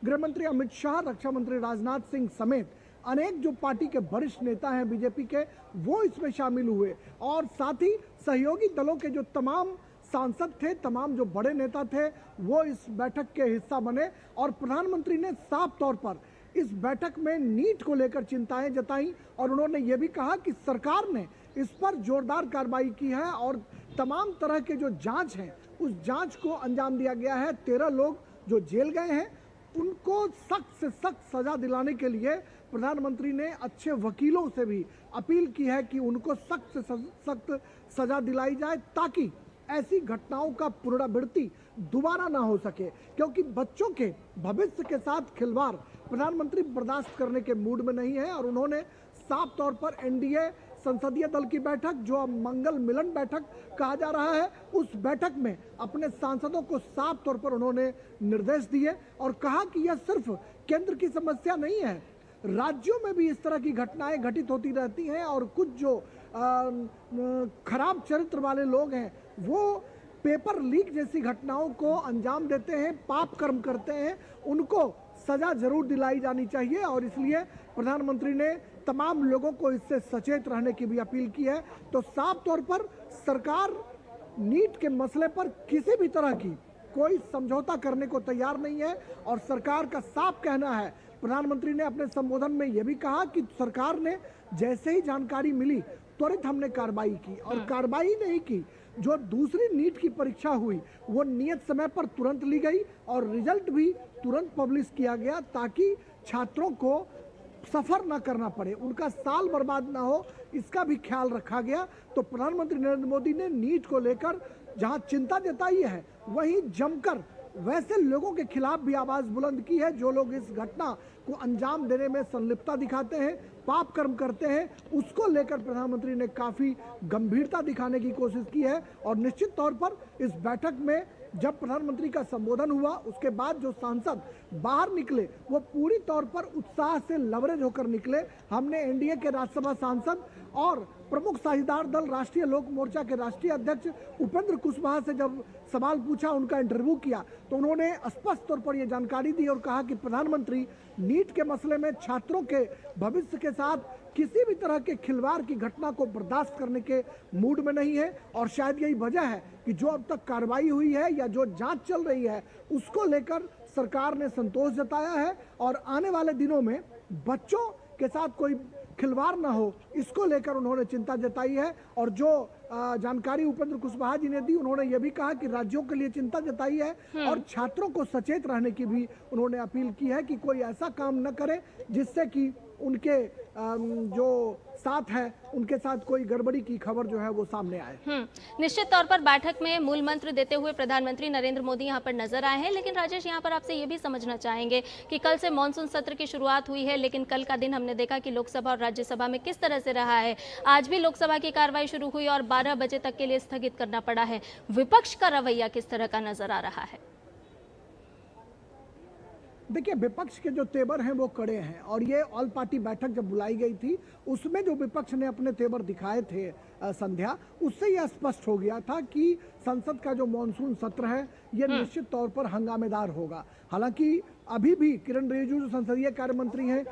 गृह मंत्री अमित शाह, रक्षा मंत्री राजनाथ सिंह समेत अनेक जो पार्टी के वरिष्ठ नेता हैं बीजेपी के, वो इसमें शामिल हुए और साथ ही सहयोगी दलों के जो तमाम सांसद थे, तमाम जो बड़े नेता थे, वो इस बैठक के हिस्सा बने। और प्रधानमंत्री ने साफ तौर पर इस बैठक में नीट को लेकर चिंताएं जताई और उन्होंने ये भी कहा कि सरकार ने इस पर जोरदार कार्रवाई की है और तमाम तरह के जो जांच हैं उस जांच को अंजाम दिया गया है। 13 लोग जो जेल गए हैं उनको सख्त से सख्त सजा दिलाने के लिए प्रधानमंत्री ने अच्छे वकीलों से भी अपील की है कि उनको सख्त से सख्त सजा दिलाई जाए ताकि ऐसी घटनाओं का पुनरावृत्ति दोबारा ना हो सके, क्योंकि बच्चों के भविष्य के साथ खिलवाड़ प्रधानमंत्री बर्दाश्त करने के मूड में नहीं है। और उन्होंने साफ तौर पर एनडीए संसदीय दल की बैठक, जो अब मंगल मिलन बैठक कहा जा रहा है, उस बैठक में अपने सांसदों को साफ तौर पर उन्होंने निर्देश दिए और कहा कि यह सिर्फ केंद्र की समस्या नहीं है, राज्यों में भी इस तरह की घटनाएं घटित होती रहती हैं और कुछ जो खराब चरित्र वाले लोग हैं वो पेपर लीक जैसी घटनाओं को अंजाम देते हैं, पाप कर्म करते हैं, उनको सजा जरूर दिलाई जानी चाहिए। और इसलिए प्रधानमंत्री ने तमाम लोगों को इससे सचेत रहने की भी अपील की है। तो साफ तौर पर सरकार नीट के मसले पर किसी भी तरह की कोई समझौता करने को तैयार नहीं है और सरकार का साफ कहना है। प्रधानमंत्री ने अपने संबोधन में यह भी कहा कि सरकार ने जैसे ही जानकारी मिली त्वरित हमने कार्रवाई की और कार्रवाई नहीं की। जो दूसरी नीट की परीक्षा हुई वो नियत समय पर तुरंत ली गई और रिजल्ट भी तुरंत पब्लिश किया गया ताकि छात्रों को सफर ना करना पड़े, उनका साल बर्बाद ना हो, इसका भी ख्याल रखा गया। तो प्रधानमंत्री नरेंद्र मोदी ने नीट को लेकर जहां चिंता जताई है वहीं जमकर वैसे लोगों के खिलाफ भी आवाज बुलंद की है जो लोग इस घटना को अंजाम देने में संलिप्तता दिखाते हैं, पाप कर्म करते हैं। उसको लेकर प्रधानमंत्री ने काफी गंभीरता दिखाने की कोशिश की है। और निश्चित तौर पर इस बैठक में जब प्रधानमंत्री का संबोधन हुआ उसके बाद जो सांसद बाहर निकले वो पूरी तौर पर उत्साह से लवरेज होकर निकले। हमने एनडीए के राज्यसभा सांसद और प्रमुख साझेदार दल राष्ट्रीय लोक मोर्चा के राष्ट्रीय अध्यक्ष उपेंद्र कुशवाहा से जब सवाल पूछा, उनका इंटरव्यू किया, तो उन्होंने स्पष्ट तौर पर यह जानकारी दी और कहा कि प्रधानमंत्री नीट के मसले में छात्रों के भविष्य के साथ किसी भी तरह के खिलवाड़ की घटना को बर्दाश्त करने के मूड में नहीं है। और शायद यही वजह है कि जो अब तक कार्रवाई हुई है या जो जांच चल रही है उसको लेकर सरकार ने संतोष जताया है और आने वाले दिनों में बच्चों के साथ कोई खिलवाड़ ना हो इसको लेकर उन्होंने चिंता जताई है। और जो जानकारी उपेंद्र कुशवाहा जी ने दी, उन्होंने ये भी कहा कि राज्यों के लिए चिंता जताई है और छात्रों को सचेत रहने की भी उन्होंने अपील की है कि कोई ऐसा काम न करे जिससे कि उनके जो साथ है उनके साथ कोई गड़बड़ी की खबर जो है वो सामने आए। निश्चित तौर पर बैठक में मूल मंत्र देते हुए प्रधानमंत्री नरेंद्र मोदी यहां पर नजर आए हैं। लेकिन राजेश, यहां पर आपसे ये भी समझना चाहेंगे कि कल से मॉनसून सत्र की शुरुआत हुई है, लेकिन कल का दिन हमने देखा कि लोकसभा और राज्यसभा में किस तरह से रहा है। आज भी लोकसभा की कार्रवाई शुरू हुई और 12 बजे तक के लिए स्थगित करना पड़ा है। विपक्ष का रवैया किस तरह का नजर आ रहा है? देखिए, विपक्ष के जो तेवर हैं वो कड़े हैं और ये ऑल पार्टी बैठक जब बुलाई गई थी उसमें जो विपक्ष ने अपने तेवर दिखाए थे संध्या, उससे यह स्पष्ट हो गया था कि संसद का जो मॉनसून सत्र है ये निश्चित तौर पर हंगामेदार होगा। हालांकि अभी भी किरण रिजिजू जो संसदीय कार्य मंत्री हैं